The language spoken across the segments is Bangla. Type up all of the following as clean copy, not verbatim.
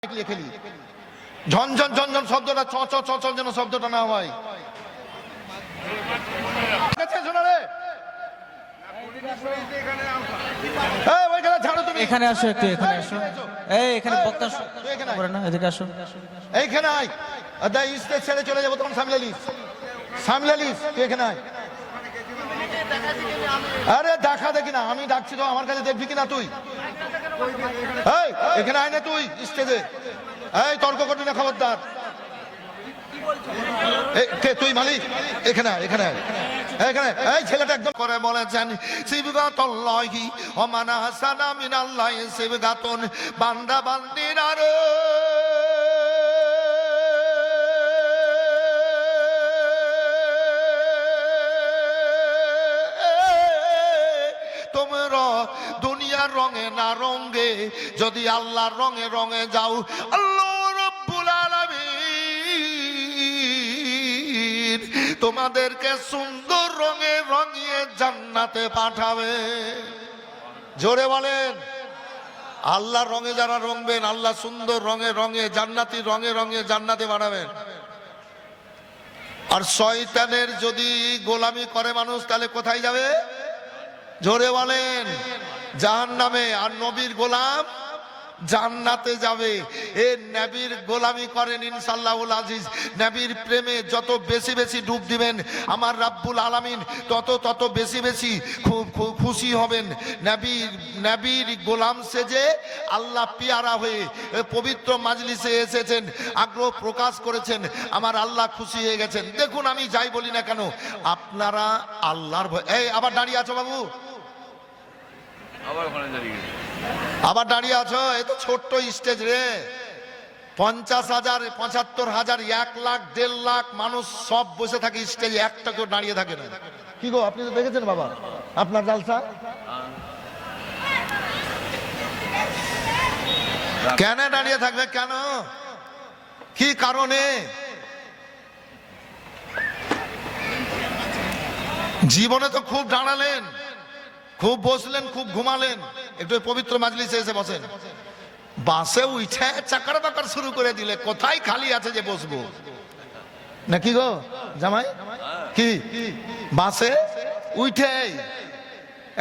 খেলি ঝনঝন ঝনঝন শব্দটা চ চ চ চ যেন শব্দটা না হয়। এখানে আসো, একটু এখানে আসো। এই এখানে বক্তা করে না, এদিকে আসো। এইখানে আয়, স্টেজ ছেড়ে চলে যাবো তখন সামলালিস সামলালিস, তুই এখানে আয়। আরে দেখা দেখি না, আমি ডাকছি তো, আমার কাছে দেখবি কিনা তুই? এই এখানে আয় না তুই স্টেজে, এই তর্ক করবি না, খবরদার। কে তুই মালিক? এখানে আয়, এখানে আয়, এখানে। এই ছেলেটা একদম করে বলেছেন সিবগাতুল্লাহি ওয়া মান আহসানা মিনাল্লাহি সিবগাতুন, বান্দা বান্দির আরে তোমরা দুনিয়ার রঙে না রঙে যদি আল্লাহর রঙে রঙে যাও, আল্লাহ রাব্বুল আলামিন তোমাদেরকে সুন্দর রঙে রঙিয়ে জান্নাতে পাঠাবে। জোরে বলেন, আল্লাহর রঙে যারা রঙবেন, আল্লাহ সুন্দর রঙে রঙে জান্নাতি রঙে রঙে জান্নাতে পাঠাবেন। আর শয়তানের যদি গোলামি করে মানুষ, তাহলে কোথায় যাবে? জোরে বলেন, জাহান্নামে। আর নবীর গোলাম জান্নাতে যাবে। এ নবীর গোলামি করেন ইনশাআল্লাহুল আজিজ। নবীর প্রেমে যত বেশি বেশি ডুব দিবেন, আমার রাব্বুল আলামিন তত বেশি বেশি খুশি হবেন। নবীর গোলাম সেজে আল্লাহ পিয়ারা হয়ে পবিত্র মাজলিসে এসেছেন, আগ্রহ প্রকাশ করেছেন, আমার আল্লাহ খুশি হয়ে গেছেন। দেখুন, আমি যাই বলি না কেন, আপনারা আল্লাহর ভয়। এই আবার দাঁড়িয়ে আছো বাবু, আবার দাঁড়িয়ে আছো? এ তো ছোট্ট স্টেজ রে, 50,000 75,000 1 লাখ 1.5 লাখ মানুষ সব বসে থাকে স্টেজে, একটা কেউ দাঁড়িয়ে থাকে না। কি গো, আপনি তো দেখেছেন বাবা আপনার জালসা? কেন দাঁড়িয়ে থাকবে? কেন, কি কারণে? জীবনে তো খুব দাঁড়ালেন, খুব বসলেন, খুব ঘুমালেন, একটু পবিত্র মাজলিসে এসে বসেন। বাসে উঠে চাকার বাকার শুরু করে দিলে কোথায় খালি আছে যে বসবো? নাকি গো জামাই? কি বাসে উঠে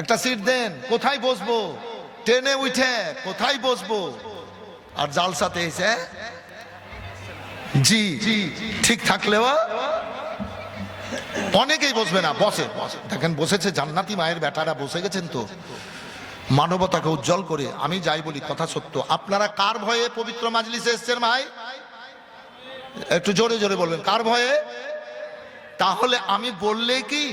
একটা সিট দেন, কোথায় বসবো? ট্রেনে উঠে কোথায় বসবো? আর জালসাতে এসে জি ঠিক থাকলেও অনেকেই বসবে না, বসে। দেখেন বসেছে, জান্নাতি মায়ের বেটারা বসে গেছেন তো, মানবতাকে উজ্জ্বল করে। আমি যাই বলি কথা সত্য। আপনারা কার ভয়ে পবিত্র মাজলিসে এসেছেন ভাই? একটু জোরে জোরে বলবেন, কার ভয়ে? তাহলে আমি বললে কি,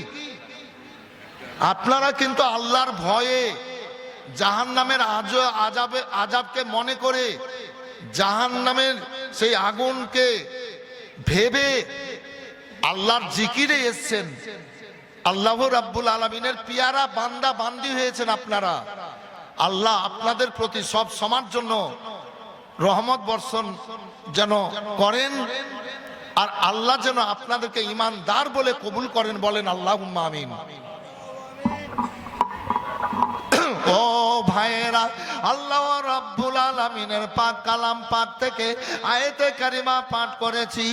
আপনারা কিন্তু আল্লাহর ভয়ে জাহান্নামের আযাবকে মনে করে, জাহান্নামের সেই আগুনকে ভেবে আল্লাহর জিকিরে এসেছেন। আল্লাহ রাব্বুল আলামিনের পিয়ারা বান্দা বান্দি হয়েছেন আপনারা। আল্লাহ আপনাদের প্রতি সব সমার জন্য রহমত বর্ষণ যেন করেন, আর আল্লাহ যেন আপনাদেরকে ঈমানদার বলে কবুল করেন। বলেন আল্লাহুম্মা আমিন। ও ভাইয়েরা, আল্লাহ রাব্বুল আলামিনের পাক কালাম পাক থেকে আয়াতে কারিমা পাঠ করেছি।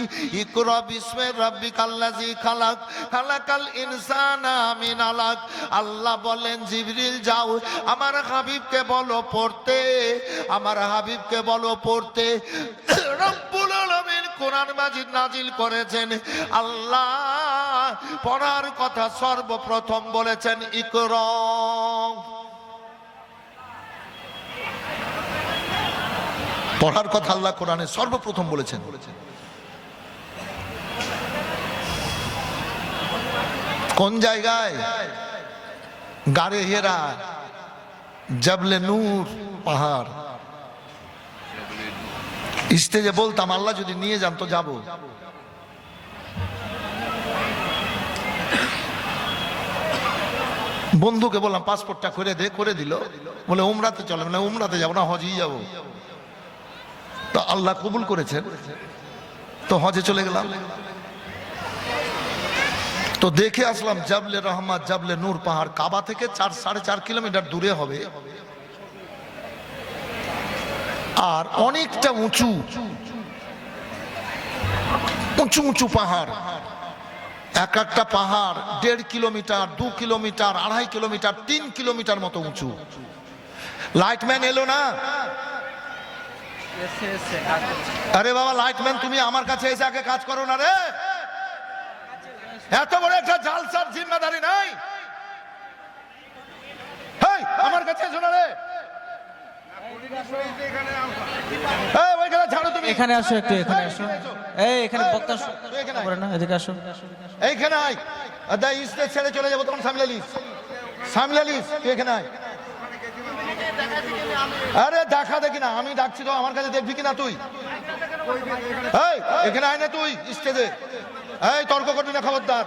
ইকরা বিসমি রাব্বিকাল্লাযী খালাক, খালাকাল ইনসানা মিন আলাক। আল্লাহ বলেন, জিবরিল যাও, আমার হাবিবকে বলো পড়তে, আমার হাবিবকে বলো পড়তে। রব্বুল আলামিন কোরআন মাজিদ নাজিল করেছেন। আল্লাহ পড়ার কথা সর্বপ্রথম বলেছেন ইকরা। পড়ার কথা আল্লাহ কোরআনে সর্বপ্রথম বলেছেন। কোন জায়গায়? গারে হেরা, জাবলে নূর পাহাড়। স্টেজে বলতাম, আল্লাহ যদি নিয়ে যান তো যাব। বন্ধুকে বললাম পাসপোর্টটা করে দে, করে দিল। বলে উমরাতে চলে, মানে উমরাতে যাবো না, হজই যাবো। তো আল্লাহ কবুল করেছেন, তো হজে চলে গেলাম। তো দেখে আসলাম জাবলে রহমত, জাবলে নূর পাহাড় কাবা থেকে 4-4.5 কিলোমিটার দূরে হবে। আর অনেকটা উঁচু উঁচু উঁচু পাহাড়, এক একটা পাহাড় 1.5 কিলোমিটার, 2 কিলোমিটার, 2.5 কিলোমিটার, 3 কিলোমিটার মতো উঁচু। লাইটম্যান এলো না? আরে বাবা লাইটম্যান, তুমি আমার কাছে এসে আগে কাজ করো না রে। এত বড় একটা জালসার জিম্মাদারি নাই? হেই, আমার কাছে এসো না রে। এই, ওইখানে ছাড়ো তুমি। এখানে আসো একটু, এখানে আসো। এই এখানে বক্তা করে না, এদিকে আসো। এইখানে আয়। আদা স্টেজ ছেড়ে চলে যাবো তখন সামলালিস, সামলালিস। তুই এখানে আয়। আরে দেখা দেখি না, আমি ডাকছি তো, আমার কাছে দেখবি কিনা তুই? এই এখানে আয় না তুই স্টেজে। এই তর্ক করবি না, খবরদার।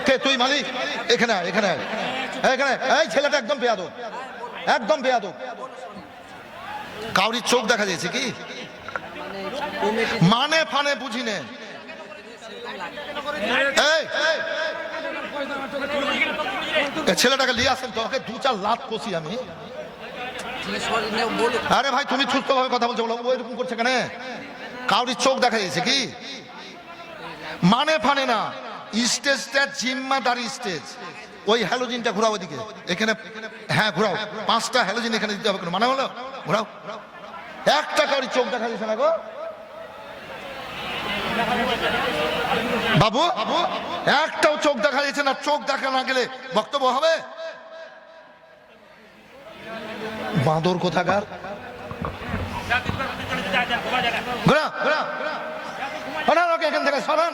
কে তুই মালিক? এখানে আয়, এখানে আয়, এখানে। এই ছেলেটা একদম বেয়াদব, একদম বেয়াদব। কাউরির চোখ দেখা যাচ্ছে কি? মানে ফানে বুঝি নে। ছেলেটাকে নিয়ে আসেন তো, ওকে 2-4 লাত কষি আমি। আরে ভাই তুমি সুস্থ ভাবে কথা বলছো, বলো ওইরকম করছে কেন? কাউরির চোখ দেখা যাচ্ছে কি? মানে ফানে না, স্টেজটা জিম্মাদারি স্টেজ। ওই হ্যালোজিনটা ঘুরাও ওইদিকে, এখানে। হ্যাঁ ঘুরাও, 5টা হ্যালোজিন এখানে দিতে হবে। মানে হলো ঘুরাও। একটা কাউরির চোখ দেখা যাচ্ছে না গো বাবু, একটাও চোখ দেখা যাচ্ছে না। চোখ দেখা না গেলে বক্তব্য হবে? বাঁদর কোথাকার। এখান থেকে সরান।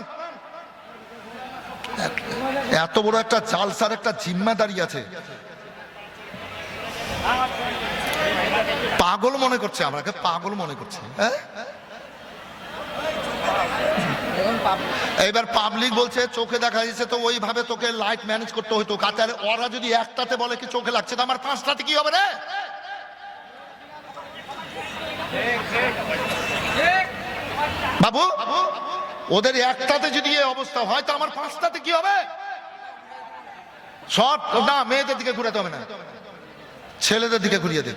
এত বড় একটা জালসার একটা জিম্মাদারি আছে, পাগল মনে করছে, আমাকে পাগল মনে করছে। হ্যাঁ, এবার পাবলিক বলছে চোখে দেখা যাচ্ছে, তো ওইভাবে তোকে লাইট ম্যানেজ করতে হইতো। কাতারে ওরা যদি একটাতে বলে কি চোখে লাগছে, তো আমার 5টাতে কি হবে রে বাবু? ওদের একটাতে যদি এই অবস্থা হয়, তো আমার 5টাতে কি হবে? সব না, মেয়েদের দিকে ঘুরাতে হবে না, ছেলেদের দিকে ঘুরিয়ে দে।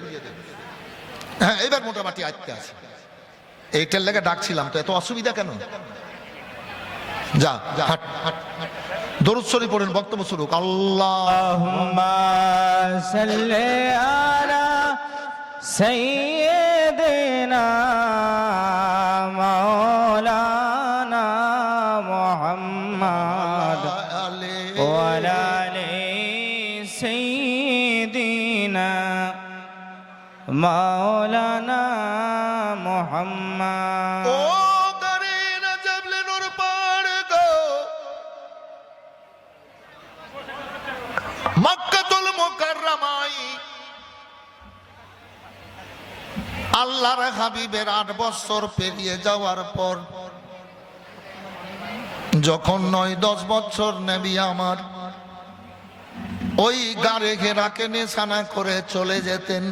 হ্যাঁ, এবার মোটামুটি আজকে আছে। এইটার লেগে ডাকছিলাম, তো এত অসুবিধা কেন? যা যা, হাট হাট। দরুদ শরীফ পড়েন, বক্তব্য শুরু। আল্লাহুম্মা সাল্লি আলা সাইয়্যিদিনা মাওলানা মুহাম্মদ ওয়া আলা আলি সাইয়্যিদিনা মাওলানা মুহাম্মদ। ও দরিন জবলে নূর পাড় গো, মক্কাতুল মুকাররমায় আল্লাহর হাবিবের 8 বছর পেরিয়ে যাওয়ার পর, যখন 9-10 বছর নবী আমার ওই গাড়ে ঘেরাকে নিশানা করে চলে যেতেন।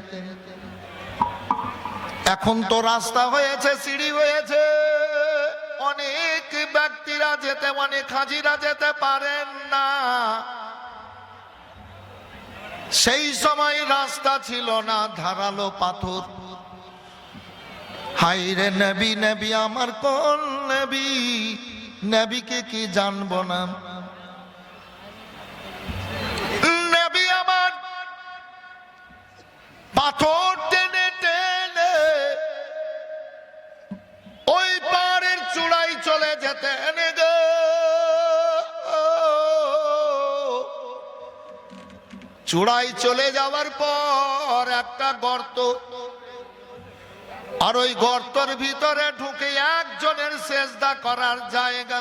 এখন তো রাস্তা হয়েছে, সিঁড়ি হয়েছে, অনেক ব্যক্তিরা যেতে, অনেক হাজিরা যেতে পারেন না। সেই সময় রাস্তা ছিল না, ধারালো পাথর। হাইরে নবী, নবী আমার কোন নবী? নবীকে কি জানবো না? নবী আমার পাথর টেনে টেনে ওই পাহাড়ের চূড়ায় চলে যেতেন গো। চূড়ায় চলে যাওয়ার পর একটা গর্ত, আর ওই গর্তের ভিতরে ঢুকে একজনের সেজদা করার জায়গা।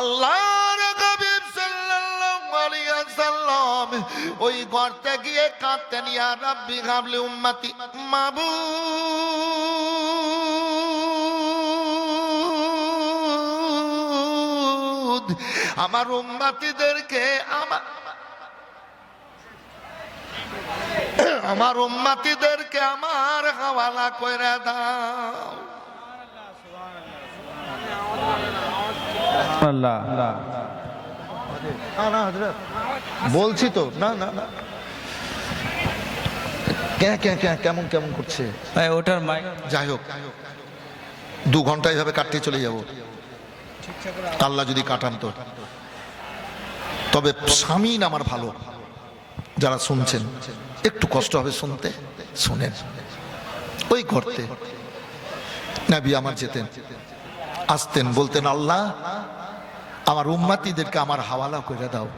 আল্লাহর হাবিব সাল্লাল্লাহু আলাইহি ওয়াসাল্লাম ওই গর্তে গিয়ে কাঁদতেন, ইয়া রাব্বি হাবলি উম্মতি, মাবুদ আমার উম্মতিদেরকে আমার উম্মতিদেরকে আমার হাওয়ালা কইরা দাও। বলছি তো, না না না, কেমন কেমন করছে? ভাই ওটার মাইক যাই হোক, 2 ঘন্টা এইভাবে কাটতে চলে যাব, আল্লাহ যদি কাটান তো। তবে স্বামীন আমার ভালো, যারা শুনছেন একটু কষ্ট হবে শুনতে, শুনেন। ওই করতে নবী আমার যেতেন, আসতেন, বলতেন আল্লাহ আমার উম্মতিদেরকে আমার হাওয়ালা করে দাও।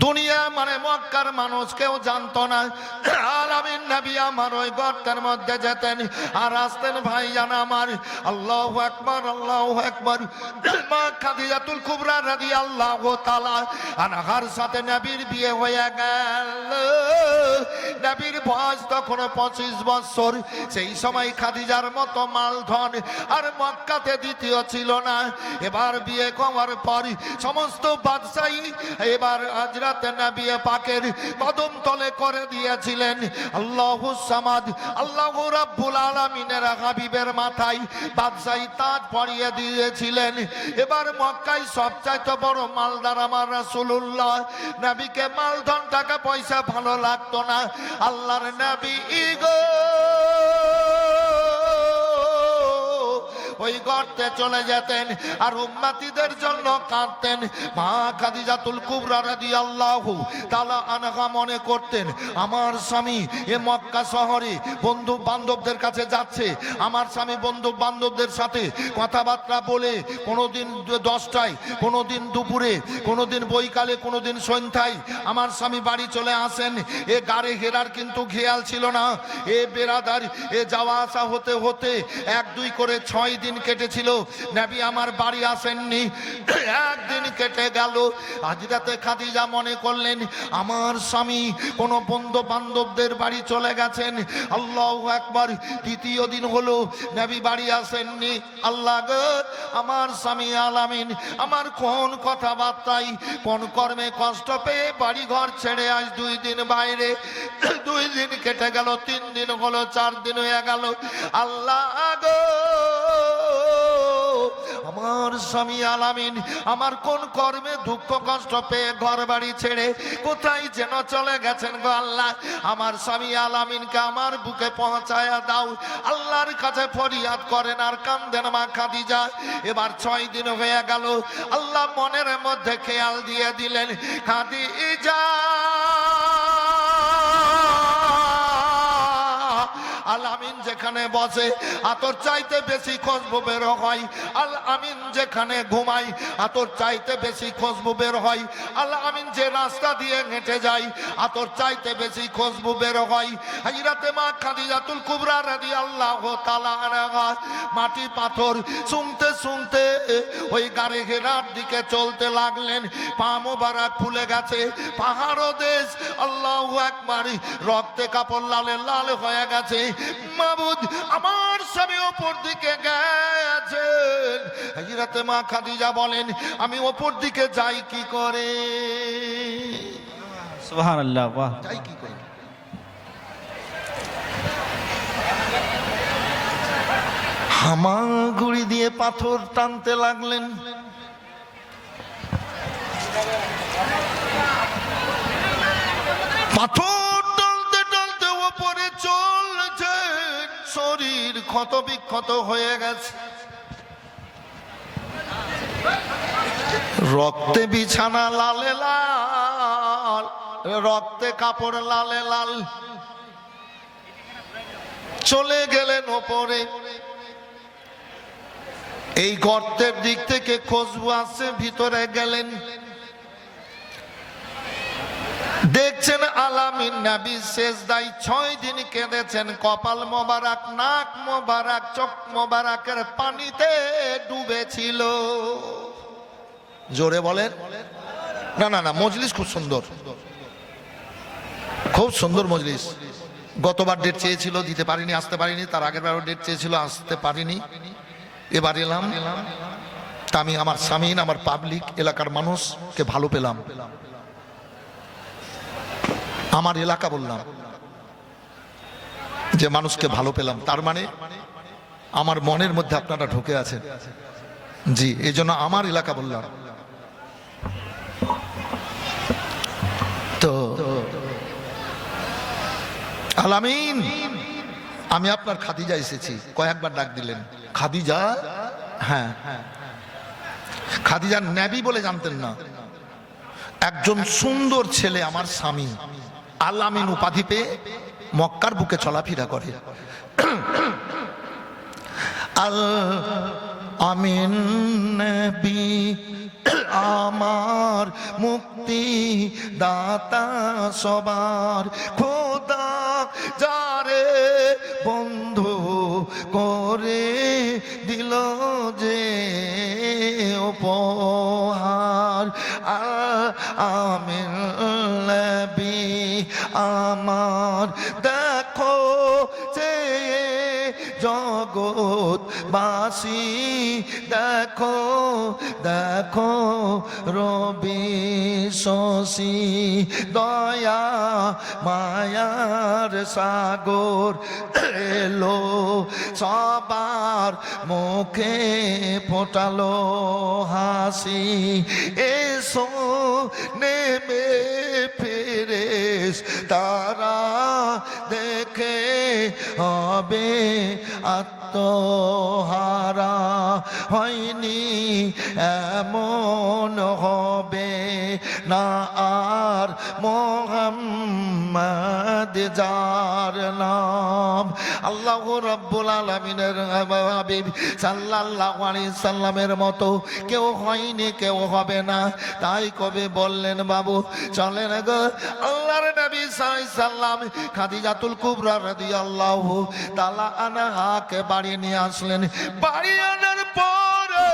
দুনিয়া মানে মক্কার মানুষ কেউ জানতো না, আলামিন নবী আমার ওই গর্তের মধ্যে যেতেন আর আসতেন ভাইজান আমার। আল্লাহু আকবার, আল্লাহু আকবার। মা খাদিজাতুল কুবরা রাদিয়াল্লাহু তাআলা আনহার সাথে নবীর বিয়ে হয়ে গেল। নবীর বয়স তখন 25 বছর। সেই সময় খাদিজার মতো মালধন আর মক্কাতে দ্বিতীয় ছিল না। এবার বিয়ে হওয়ার পর সমস্ত বাদশাহী এবার হযরত নবী পাকের কদম তলে করে দিয়েছিলেন। আল্লাহু সামাদ, আল্লাহু রাব্বুল আলামিনের হাবিবের মাথায় বাদশাহী তাজ পরিয়ে দিয়েছিলেন। এবার মক্কায় সবচাইতে বড় মালদার আমার রাসূলুল্লাহ। নবীকে মালধন টাকা পয়সা ভালো লাগতো না। আল্লাহর নবী গো ওই গর্তে চলে যেতেন আর উম্মতিদের জন্য কাঁদতেন। মা খাদিজাতুল কুবরা রাদিয়াল্লাহু তাআলা আনহা মনে করতেন আমার স্বামী এ মক্কা শহরে বন্ধু বান্ধবদের কাছে যাচ্ছে, আমার স্বামী বন্ধু বান্ধবদের সাথে কথাবার্তা বলে, কোনোদিন 10টায়, কোনোদিন দুপুরে, কোনোদিন বৈকালে, কোনোদিন সন্ধ্যায় আমার স্বামী বাড়ি চলে আসেন। এ গাড়ি ঘেরার কিন্তু খেয়াল ছিল না। এ বেরাদার এ যাওয়া আসা হতে হতে 1-2 করে 6 দিন কেটেছিল, নবী আমার বাড়ি আসেননি। একদিন কেটে গেল। হযরত খাদিজা মনে করলেন আমার স্বামী কোন বন্ধু বান্ধবদের বাড়ি চলে গেছেন। আল্লাহু আকবার। দ্বিতীয় দিন হলো, নবী বাড়ি আসেননি। আল্লাহ গো, আমার স্বামী আলামিন আমার কোন কথাবার্তায় কোন কর্মে কষ্ট পেয়ে বাড়ি ঘর ছেড়ে আজ 2 দিন বাইরে। 2 দিন কেটে গেল, 3 দিন হলো, 4 দিন হয়ে গেল। আল্লাহ গো, আমার স্বামী আলামিন আমার কোন কর্মে দুঃখ কষ্ট পেয়ে ঘর বাড়ি ছেড়ে কোথায় যেন চলে গেছেন গো আল্লাহ। আমার স্বামী আলামিনকে আমার বুকে পৌঁছায়া দাও। আল্লাহর কাছে ফরিয়াদ করেন আর কান্দেন মা খাদিজা। এবার 6 দিন হয়ে গেল। আল্লাহ মনের মধ্যে খেয়াল দিয়ে দিলেন খাদিজা আলামিন যেখানে বসে আতর চাইতে বেশি খুশবু বের হয়। আল আমিন যেখানে ঘুমায় আতর চাইতে বেশি খুশবু বের হয়। আল আমিন যে রাস্তা দিয়ে হেঁটে যায় আতর চাইতে বেশি খুশবু বের হয়। হযরত মা খাদিজাতুল কুবরা রাদিয়াল্লাহু তাআলা আনহা মাটি পাথর শুনতে শুনতে ওই গাড়ি ঘেরার দিকে চলতে লাগলেন। পা মোবারক ফুলে গেছে, পাহাড় দেশ। আল্লাহু আকবার। রক্তে কাপড় লালে লাল হয়ে গেছে। মাবুদ, আমার স্বামী ওপর দিকে গেছেন। হযরত মা খাদিজা বলেন আমি ওপর দিকে যাই কি করে? সুবহানাল্লাহ, বাহ, যাই কি করে? হামাগুড়ি দিয়ে পাথর টানতে লাগলেন। পাথর টানতে টানতে ওপরে চলছে, শরীর ক্ষত বিক্ষত হয়ে গেছে, রক্তে বিছানা লালে লাল, রক্তে কাপড় লালে লাল। চলে গেলেন ওপরে। এই গর্তের দিক থেকে খুশবু আসছে, ভিতরে গেলেন, দেখছেন আলামিন নবী সেজদায় 6 দিন কেঁদেছেন। কপাল মোবারক, নাক মোবারক, চোখ মোবারকের পানিতে ডুবেছিল। জোরে বলেন। না না না, মজলিস খুব সুন্দর, খুব সুন্দর মজলিস। গতবার ডেট চেয়েছিল, দিতে পারিনি, আসতে পারিনি। তার আগের বারও ডেট চেয়েছিল, আসতে পারিনি। এবার এলাম। তা আমি আমার স্বামীন, আমার পাবলিক এলাকার মানুষকে ভালো পেলাম। আমার এলাকা বললাম যে মানুষকে ভালো পেলাম, তার মানে আমার মনের মধ্যে আপনারা ঢুকে আছেন। জি, এই জন্য আমার এলাকা বললাম। তো আলামিন, আমি আপনার খাদিজা এসেছি। কয়েকবার ডাক দিলেন, খাদিজা। হ্যাঁ, খাদিজা নবী বলে জানতেন না, একজন সুন্দর ছেলে আমার স্বামী আলামিন উপাধি পেয়ে মক্কার বুকে চলাফেরা করে। আল আমিন নবী আমার মুক্তি দাতা সবার, খোদা যারে বন্ধু করে দিল যে উপহার। আমিন নবী আমার দেখো যে জগৎবাসী, দেখো দেখো রবি শশী, দয়া মায়ার সাগর এলো সবার মুখে ফোটালো হাসি। এসো নেমে ফেরেশতারা দেখে হবে আত্মহারা, হয়নি এমন হবে না আর মুহাম্মদ যার নাম। আল্লাহ রাব্বুল আলামিনের হাবিব সাল্লাল্লাহু আলাইহি সাল্লামের মতো কেউ হয়নি, কেউ হবে না। তাই কবি বললেন, বাবু চলেন গো আল্লাহর নবী সাল্লাল্লাহু আলাইহি সাল্লাম খাদিজাতুল কুবরা রাদিয়াল্লাহু তাআলা আনহাকে বাড়ি নিয়ে আসলেন। বাড়ি আনার পরে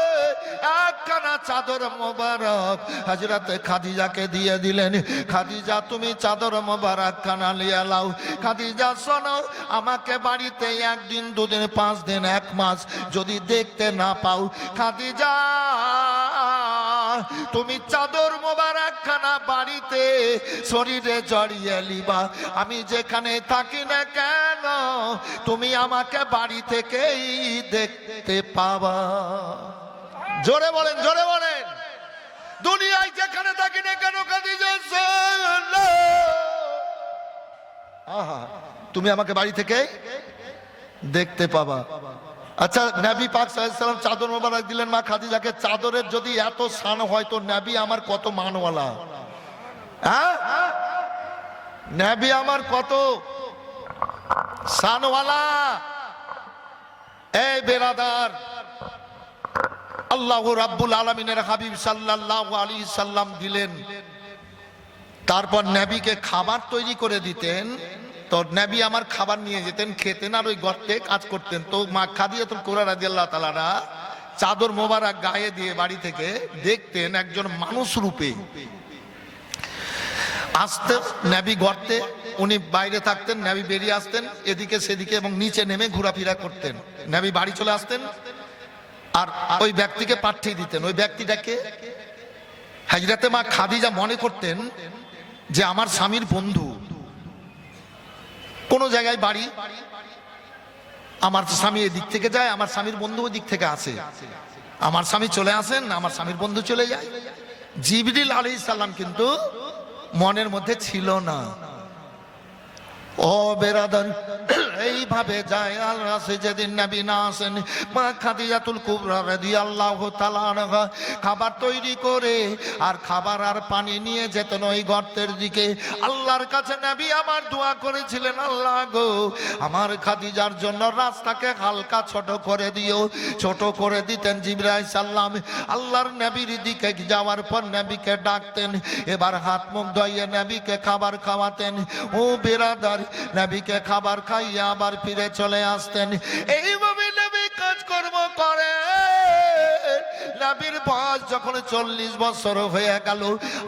একখানা চাদর মোবারক হযরত খাদিজাকে দিয়ে দিলেন। খাদিজা তুমি চাদর মোবারক খানা নিয়ে লাও। খাদিজা শোনো, আমাকে বাড়িতে একদিন, দুদিন, 5 দিন, 1 মাস যদি দেখতে না পাও, খাদিজা তুমি চাদর মোবারক খানা বাড়িতে শরীরে জড়িয়ে লিবা। আমি যেখানে থাকি না কেন তুমি আমাকে বাড়ি থেকেই দেখতে পাবা। জোরে বলেন, জোরে বলেন। দুনিয়ায় যেখানে থাকি না কেন খাদিজা আহা তুমি আমাকে বাড়ি থেকে দেখতে পাবা। আচ্ছা, নবী পাক সাল্লাল্লাহু আলাইহি ওয়াসাল্লাম চাদর মোবারক দিলেন মা খাদিজাকে। চাদরের যদি এত শান হয় তো নবী আমার কত মানওয়ালা, হ্যাঁ? নবী আমার কত শানওয়ালা। এই বেরাদার, আল্লাহ রাব্বুল আলামিনের হাবিব সাল্লাল্লাহু আলাইহি সাল্লাম দিলেন। তারপর নবীকে খাবার তৈরি করে দিতেন। তো নবী আমার খাবার নিয়ে যেতেন, খেতেন আর ওই গর্তে কাজ করতেন। তো মা খাদিজাতুল কুবরা রাদিয়াল্লাহু তাআলা চাদর মোবারক গায়ে দিয়ে বাড়ি থেকে দেখতেন একজন মানুষ রূপে আসতে। নবী গর্তে, উনি বাইরে থাকতেন, নবী বেরিয়ে আসতেন এদিকে সেদিকে এবং নিচে নেমে ঘোরাফেরা করতেন। নবী বাড়ি চলে আসতেন আর ওই ব্যক্তিকে পাঠিয়ে দিতেন। ওই ব্যক্তিটাকে হযরতে মা খাদিজা মনে করতেন যে আমার স্বামীর বন্ধু। কোন জায়গায় বাড়ি, আমার স্বামী এদিক থেকে যায়, আমার স্বামীর বন্ধু ওই দিক থেকে আসে। আমার স্বামী চলে আসেন, আমার স্বামীর বন্ধু চলে যায়। জিবরিল আলাইহিস সালাম কিন্তু মনের মধ্যে ছিল না। ও বেরাদার, এইভাবে যায় আর আসে। যেদিন নবী না আসেন, মা খাদিজাতুল কুবরা রাদিয়াল্লাহু তাআলা আনহা খাবার তৈরি করে আর খাবার আর পানি নিয়ে যেতেন ওই গর্তের দিকে। আল্লাহর কাছে নবী আমার দোয়া করেছিলেন, আল্লাহ গো আমার খাদিজার জন্য রাস্তাকে হালকা ছোট করে দিও। ছোট করে দিতেন জিবরাইল সাল্লাম। আল্লাহর নবীর দিকে যাওয়ার পর নবীকে ডাকতেন, এবার হাত মুখ ধুইয়ে নবীকে খাবার খাওয়াতেন। ও বেরাদার, নবীকে খাবার খাইয়ে আবার ফিরে চলে আসতেন। এইভাবে নবী কাজকর্ম করে। নবীর বয়স যখন 40 বছর হয়ে গেল,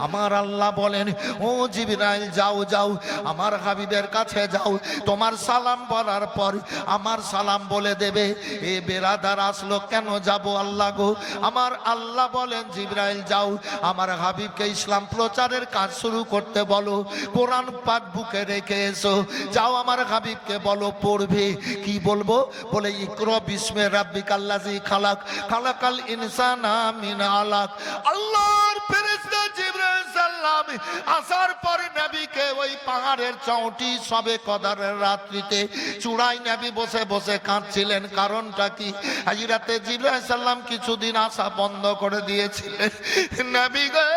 আমার আল্লাহ বলেন, ও জিবরাইল যাও যাও আমার হাবিবের কাছে যাও, তোমার সালাম বলার পর আমার সালাম বলে দেবে। এ বেরাদার আসলো কেন যাব আল্লাহ গো? আমার আল্লাহ বলেন, জিবরাইল যাও আমার হাবিবকে ইসলাম প্রচারের কাজ শুরু করতে বলো, কোরআন পাক বুকে রেখে এসো। যাও আমার হাবিবকে বলো পড়বে। কি বলবো? বলে ইকরা বিস্মি রাব্বিকাল্লাযী খালাক, খালাকাল ইনসানা মিন আলাক। আল্লাহর ফেরেশতা জিবরাইল সাল্লাম আসার পরে নবীকে ওই পাহাড়ের চৌটি সবে কদরের রাত্রিতে চূড়ায় নবী বসে বসে কাঁদছিলেন। কারণটা কি? হযরতে জিবরাইল আলাইহিস সালাম কিছুদিন আসা বন্ধ করে দিয়েছিলেন। নবী গো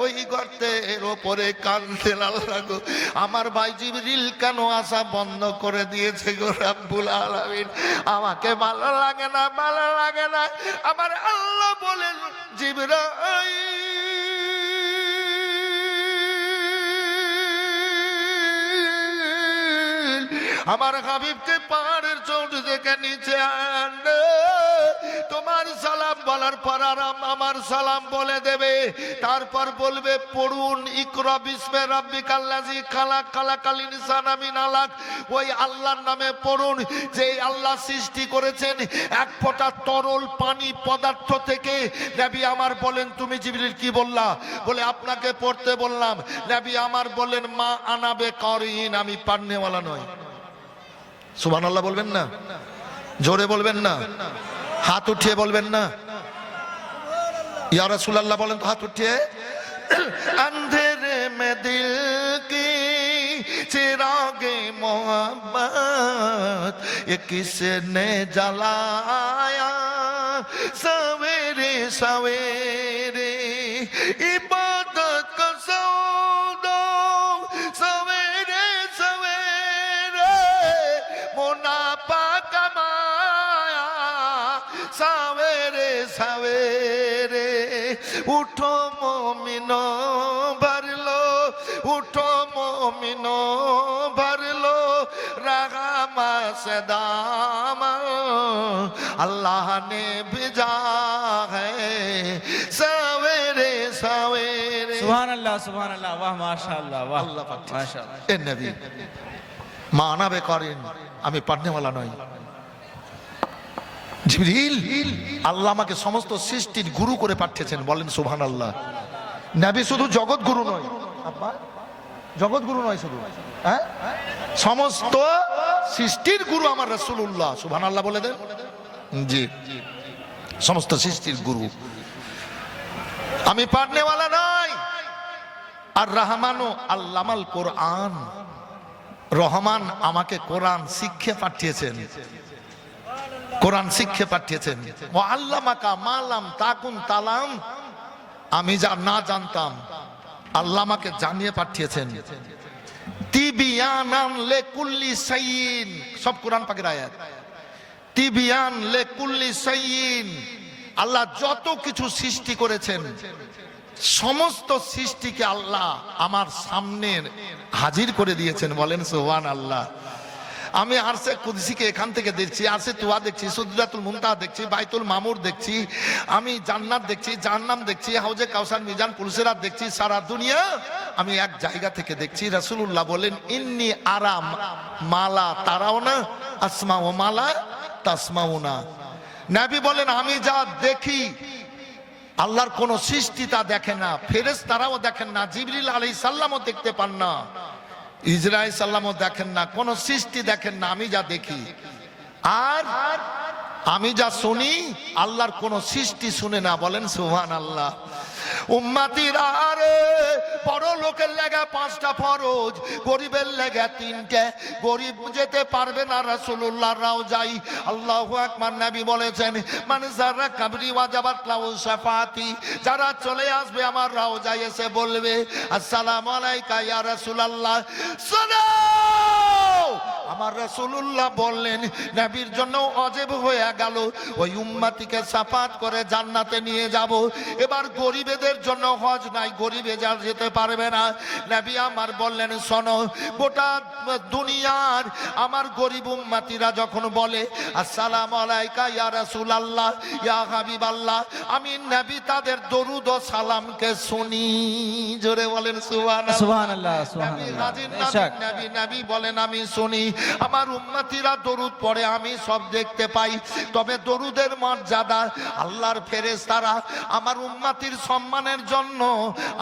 ওই গর্তের ওপরে কাঁদতেন, আল্লাহ গো আমার ভাই জিবরিল কেন আসা বন্ধ করে দিয়েছে গো রাব্বুল আলামিন, আমাকে ভালো লাগে না, ভালো লাগে না। আমার আল্লাহ বলেন জিবরাইল আমার হাবিবকে পাহাড়ের চৌটি থেকে নিচে আন, তোমার সালাম বলার পর আরাম আমার সালাম বলে দেবে, তারপর বলবে পড়ুন ইকরা বিসমি রাব্বিকাল্লাযী খালাক খালাকাল ইনসানা মিন আলাক। ওই আল্লাহর নামে পড়ুন যে আল্লাহ সৃষ্টি করেছেন এক ফোঁটা তরল পানি পদার্থ থেকে। নবী আমার বলেন তুমি জিবরিল কি বললা? বলে আপনাকে পড়তে বললাম। নবী আমার বললেন মা আনাবে কারিন, আমি পারনেওয়ালা নয়। সুবহানাল্লাহ বলবেন না? জোরে বলবেন না? হাত উঠিয়ে বলবেন না? ইয়া রাসূলুল্লাহ বলেন তো হাত উঠিয়ে। अंधेरे में दिल की चिरागे मोहब्बत ये किसने जलाया सवेरे सवेरे इबादत का सौदा सवेरे सवेरे मुनाफा कमाया सवेरे सवेरे उठो मोमिनो भर लो उठो मोमिनो भर लो रगमा से दामा अल्लाह ने भेजा है सवेरे सवेरे। সুবহানাল্লাহ সুবহানাল্লাহ, বাহ মাশাআল্লাহ, বাহ আল্লাহ পাক মাশাআল্লাহ। এ নবী মানাবে করেন, আমি পারনেওয়ালা নই। জিবরিল আল্লাহ আমাকে সমস্ত সৃষ্টির গুরু করে পাঠিয়েছেন, বলেন সুবহানাল্লাহ। নবী শুধু জগৎ গুরু নয়, আব্বা জগৎ গুরু নয় শুধু, হ্যাঁ সমস্ত সৃষ্টির গুরু আমার রাসূলুল্লাহ। সুবহানাল্লাহ বলে দেন। জি সমস্ত সৃষ্টির গুরু, আমি পারনেওয়ালা নই। আর রহমানও আল্লামাল কোরআন, রহমান আমাকে কোরআন শিক্ষা পাঠিয়েছেন, কোরআন শিক্ষা পাঠিয়েছেন। ও আল্লামাকা মালাম তাকুন তালাম, আমি যা না জানতাম আল্লাহ আমাকে জানিয়ে পাঠিয়েছেন। তিবিয়ানান লিকুল্লি শাইইন, সব কোরআন পাকের আয়াত। তিবিয়ান লিকুল্লি শাইইন, আল্লাহ যত কিছু সৃষ্টি করেছেন সমস্ত সৃষ্টিকে আল্লাহ আমার সামনে হাজির করে দিয়েছেন, বলেন সুবহানাল্লাহ। আমি আরশে কুদসিকে এখান থেকে দেখছি, আরশে তুয়া দেখছি, সিদরাতুল মুনতাহা দেখছি, বাইতুল মামুর দেখছি, আমি জান্নাত দেখছি, জাহান্নাম দেখছি, হাউজে কাউসার, মিজান, পুলসিরাত দেখছি। সারা দুনিয়া আমি এক জায়গা থেকে দেখছি। রাসূলুল্লাহ বলেন ইন্নী আরাম মালা তারাওনা আসমাউ মালা তাসমাউনা। নবী বলেন আমি যা দেখি আল্লাহর কোন সৃষ্টি তা দেখে না, ফেরেশতারাও দেখেন না, জিবরিল আলাইহিস সালামও দেখতে পান না, ইসরাইল সাল্লামও দেখেন না, কোন সৃষ্টি দেখেন না, আমি যা দেখি। আর আমি যা শুনি আল্লাহর কোন সৃষ্টি শুনে না, বলেন সুবহানাল্লাহ। উম্মতিরা রে বড় লোকের লাগা 5টা ফরজ, গরিবের লাগা 3টে। গরিব যেতে পারবে না রাসূলুল্লাহর রওজায়, আল্লাহু আকবার। নবী বলেছেন মান যারা কবরি ওয়াজাবাত লাহু শাফাতি, যারা চলে আসবে আমার রওজায় এসে বলবে আসসালামু আলাইকা ইয়া রাসূলুল্লাহ, সালাম। আমার রাসূলুল্লাহ বললেন নবীর জন্য ওয়াজিব হয়ে গেল ওই উম্মতিকে শাফাত করে জান্নাতে নিয়ে যাব। এবার গরিবেদের জন্য হজ নাই, গরিবে যা যেতে পারবে না। নবী আমার বললেন শোনো, গোটা দুনিয়ার আমার গরিব উম্মতিরা যখন বলে আসসালামু আলাইকা ইয়া রাসূলুল্লাহ ইয়া হাবিবাল্লাহ, আমি নবী তাদের দরুদ ও সালামকে শুনি। জোরে বলেন সুবহানাল্লাহ সুবহানাল্লাহ নবী সুবহানাল্লাহ। হাজির নবী, নবী বলেন আমি শুনি। শুনি, আমার উম্মতিরা দরুদ পড়ে, আমি সব দেখতে পাই। তবে দরুদের মর্যাদা আল্লাহর ফেরেশতারা আমার উম্মতির সম্মানের জন্য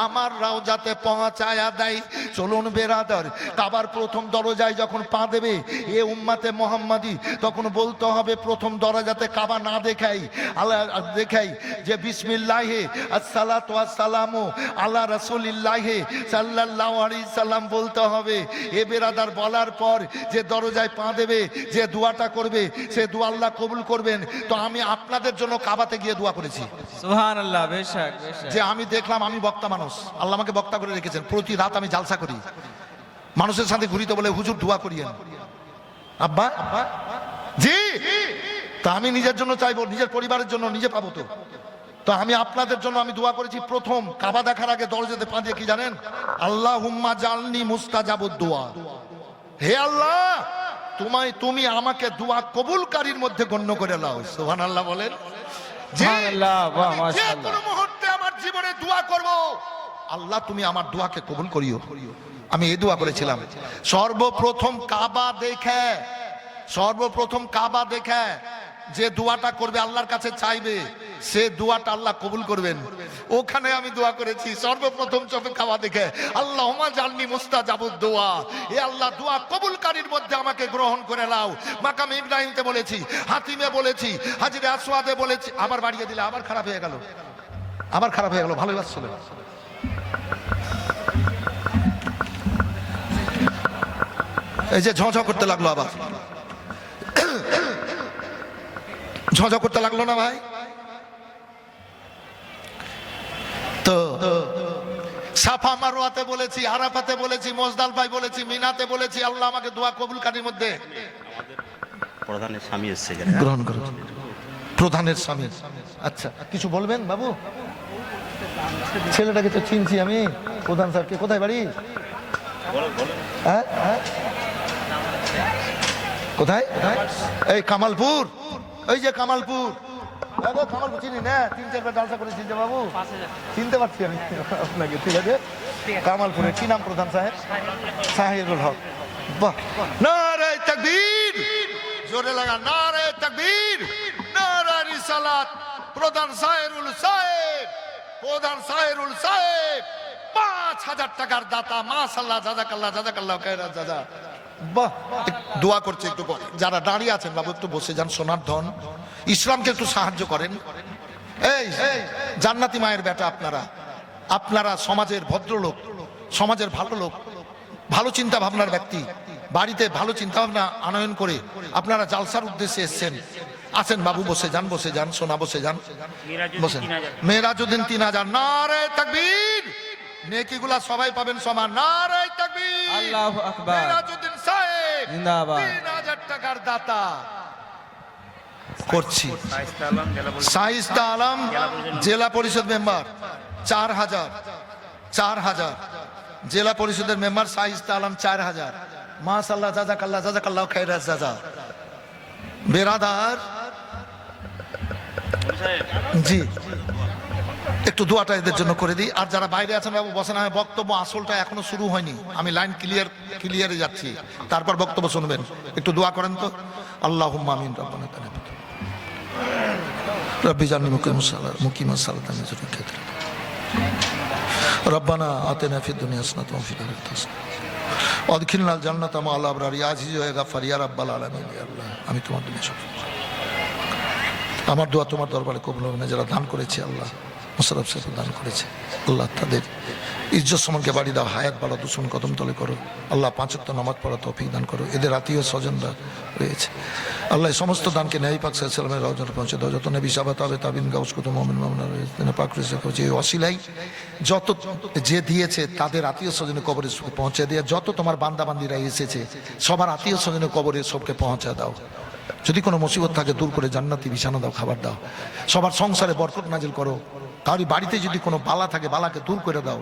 আমার রওজাতে পৌঁছায়া দেয়। চলুন বেরাদার, কাবার প্রথম দরজায় যখন পা দেবে এ উম্মতে মুহাম্মাদি, তখন বলতে হবে প্রথম দরজাতে কাবা না দেখাই, আল্লাহ দেখাই যে বিসমিল্লাহে আসসালাতু ওয়াসসালামু আলা রাসূলিল্লাহি সাল্লাল্লাহু আলাইহি সাল্লাম বলতে হবে। এ বেরাদার বলার পর যে দরজায় পা দেবে, যে দোয়াটা করবে, সে দোয়া আল্লাহ কবুল করবেন। তো আমি আপনাদের জন্য কাবাতে গিয়ে দোয়া করেছি। সুবহানাল্লাহ, বেশক বেশক। যে আমি দেখলাম, আমি বক্তা মানুষ, আল্লাহ আমাকে বক্তা করে রেখেছেন, প্রতি রাত আমি জালসা করি, মানুষের সাথে ঘুরিতে বলে হুজুর দোয়া করিয়েন। আব্বা জি, তা আমি নিজের জন্য চাইবো, নিজের পরিবারের জন্য নিজে পাবো। তো আমি আপনাদের জন্য আমি দোয়া করেছি। প্রথম কাবা দেখার আগে দরজাতে পা দিয়ে কি জানেন? আল্লাহুম্মা জালনি মুস্তাজাবুদ দোয়া, হে আল্লাহ তুমি আমাকে দোয়া কবুলকারীর মধ্যে গণ্য করে নাও। সুবহানাল্লাহ বলেন। সুবহানাল্লাহ, বাহ, যে মাশাআল্লাহ। কোনো মুহূর্তে আমার জীবনে দোয়া করব, আল্লাহ তুমি আমার দোয়াকে কবুল করিও। আমি এই দোয়া করেছিলাম। সর্বপ্রথম কাবা দেখে যে দোয়াটা করবে, আল্লাহর কাছে চাইবে, সে দোয়াটা আল্লাহ কবুল করবেন। ওখানে আমি দোয়া করেছি সর্বপ্রথম চোখে কাবা দেখে, আল্লাহুম্মা জালনি মুস্তাজাবুদ দোয়া, এ আল্লাহ দোয়া কবুলকারীর মধ্যে আমাকে গ্রহণ করে নাও। মাকাম ইব্রাহিমতে বলেছি, হাতিমে বলেছি, হাজরে আসওয়াদে বলেছি। আবার বাড়িয়ে দিলে আবার খারাপ হয়ে গেল, ভালোই বাসছিল। এই যে ঝঁঝ করতে লাগলো, আবার ঝঁঝ করতে লাগলো না ভাই? তো সাফা মারওয়াতে বলেছি, আরাফাতে বলেছি, মুজদালিফায় বলেছি, মিনাতে বলেছি, আল্লাহ আমাকে দোয়া কবুলকারীর মধ্যে প্রধানের স্বামী এসেছে গ্রহণ করো। প্রধানের স্বামী, আচ্ছা কিছু বলবেন বাবু? ছেলেটাকে তো চিনছি আমি, প্রধান স্যারকে। কোথায় বাড়ি? হ্যাঁ কোথায়? এই কামালপুর, এই যে কামালপুর, কামালপুর চিনি না, 3-4 বার জালসা করেছি যে বাবু, চিনতে পারছি আমি আপনাকে। ঠিক আছে, কামালপুরে কি নাম প্রধান সাহেব? সাহেবুল হক। বাহ, নারে তাকবীর, জোরে লাগা, নারে তাকবীর, নারে রিসালাত। প্রধান সাহেবুল সাহেব, 5,000 টাকার দাতা, মাশাআল্লাহ, জাযাকাল্লাহ খায়রাত জাযা। বাহ, দোয়া করছে একটু পরে। যারা দাঁড়িয়ে আছেন বাবু একটু বসে যান, সোনার ধন, ইসলামকে একটু সাহায্য করেন। এই জান্নাতি মায়ের বেটা, আপনারা সমাজের ভদ্রলোক, সমাজের ভালো লোক, ভালো চিন্তা ভাবনার ব্যক্তি, বাড়িতে ভালো চিন্তা ভাবনা আনয়ন করে আপনারা জালসার উদ্দেশ্যে এসেছেন। আসেন বাবু, বসে যান, সোনা বসে যান, বসেন। মেরাজউদ্দিন 3000, নারে তাকবীর। নেকিগুলা সবাই পাবেন সমান, নারে তাকবীর, আল্লাহু আকবার। মেরাজউদ্দিন সাহেব জিন্দাবাদ। 3000 টাকার দাতা করছি। শাইস্তা আলম জেলা পরিষদ মেম্বার 4000 জেলা পরিষদের মেম্বার শাইস্তা আলম 4000। মাশাআল্লাহ, জাযাকাল্লাহ খায়রাত জাযা। বেরাদার জি, একটু দোয়াটা এদের জন্য করে দিই। আর যারা বাইরে আছেন বাবু বসেন, আমি বক্তব্য আসলটা এখনো শুরু হয়নি, আমি লাইন ক্লিয়ারে যাচ্ছি, তারপর বক্তব্য শুনবেন। একটু দোয়া করেন তো। আল্লাহুম্মা আমিন। রব্বানা তাকাব্বাল রব্বি জান্নি মুকিমাস সালাতান যুররিয়াতান রব্বানা আতিনা ফিদ দুনিয়া হাসানাতাও ওয়া ফিল আখিরাতি হাসানাতাও ওয়া আদখিলনাল জান্নাতা মা'আল আবরার। ইয়া আজিজ ওয়া গাফফার ইয়া রাব্বাল আলামিন। ইয়া আল্লাহ, আমি তোমার দুনিয়া সব, আমার দোয়া তোমার দরবারে কবুল হবে না। যারা দান করেছে আল্লাহ, মুশাররফ সাহেব দান করেছে আল্লাহ, তাদের ইজ্জত সম্মানকে বাড়ি দাও, হায়াত বাড়াও, দুশমন কদম তলে করো আল্লাহ। 5 ওয়াক্ত নামাজ পড়া তৌফিক দান করো। এদের আত্মীয় স্বজনরা রয়েছে আল্লাহ, সমস্ত দানকে ন্যায় পাক সাল্লাল্লাহু আলাইহি ওয়াসাল্লামের রওজায় পৌঁছে দাও। যত নবী সাহাবা তাবিন গাউস কুতুব মুমিন মুমিনা রয়েছে পাক রয়েছে, এই ওসিলাই যত যে দিয়েছে তাদের আত্মীয় স্বজনের কবরে পৌঁছে দিয়ে, যত তোমার বান্দা বান্দিরা এসেছে সবার আত্মীয় স্বজনের কবরে সবকে পৌঁছে দাও। যদি কোনো মুসিবত থাকে দূর করে জান্নাতি বিছানা দাও, খাবার দাও। সবার সংসারে বরকত নাজিল করো। কারোর বাড়িতে যদি কোনো বালা থাকে বালাকে দূর করে দাও।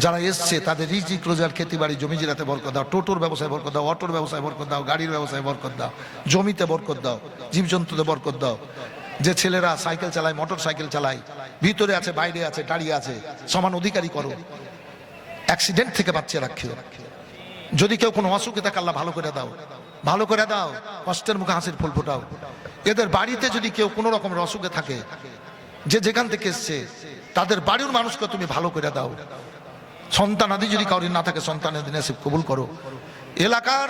যারা এসছে তাদের রিজিক রোজগার, খেতি বাড়ি, জমি জিরাতে বরকত দাও। টোটোর ব্যবসায় বরকত দাও, অটোর ব্যবসায় বরকত দাও, গাড়ির ব্যবসায় বরকত দাও, জমিতে বরকত দাও, জীবজন্তুতে বরকত দাও। যে ছেলেরা সাইকেল চালায়, মোটর সাইকেল চালায়, ভিতরে আছে, বাইরে আছে, দাঁড়িয়ে আছে, সমান অধিকারী করো। অ্যাক্সিডেন্ট থেকে বাঁচিয়ে রাখিও। যদি কেউ কোনো অসুখে থাকে আল্লাহ ভালো করে দাও, ভালো করে দাও, কষ্টের মুখে হাসির ফুল ফোটাও। এদের বাড়িতে যদি কেউ কোনো রকমের অসুখে থাকে, যে যেখান থেকে এসছে তাদের বাড়ির মানুষকে তুমি ভালো করে দাও। সন্তান আদি যদি কাউরির না থাকে সন্তানের নসিব কবুল করো। এলাকার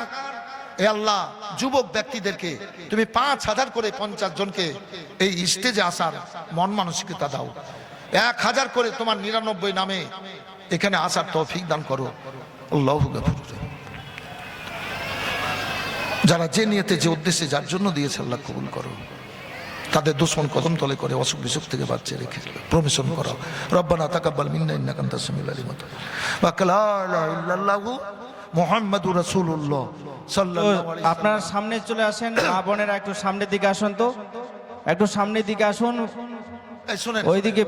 এ আল্লাহ যুবক ব্যক্তিদেরকে তুমি 5,000 করে 50 জনকে এই স্টেজে আসার মন মানসিকতা দাও। 1,000 করে তোমার 99 নামে এখানে আসার তৌফিক দান করো। আল্লাহু গফুর। যারা যে নিয়তে যে উদ্দেশ্যে যার জন্য দিয়েছে আল্লাহ কবুল করো। তাদের দুশ্মন কদম তলে করে অসুখ বিসুখ থেকে বাঁচিয়ে রেখে প্রমিশন করো। রব্বানা তাকাব্বাল মিন্না ইন্নাকা আনতাস সামিউল আলিম ওয়া লা ইলাহা ইল্লাল্লাহু মুহাম্মাদুর রাসূলুল্লাহ সাল্লাল্লাহু আলাইহি। আপনার সামনে চলে আসেন, মা বোনেরা একটু সামনের দিকে আসুন, তো একটু সামনের দিকে আসুন, এই শুনেন, ওইদিকে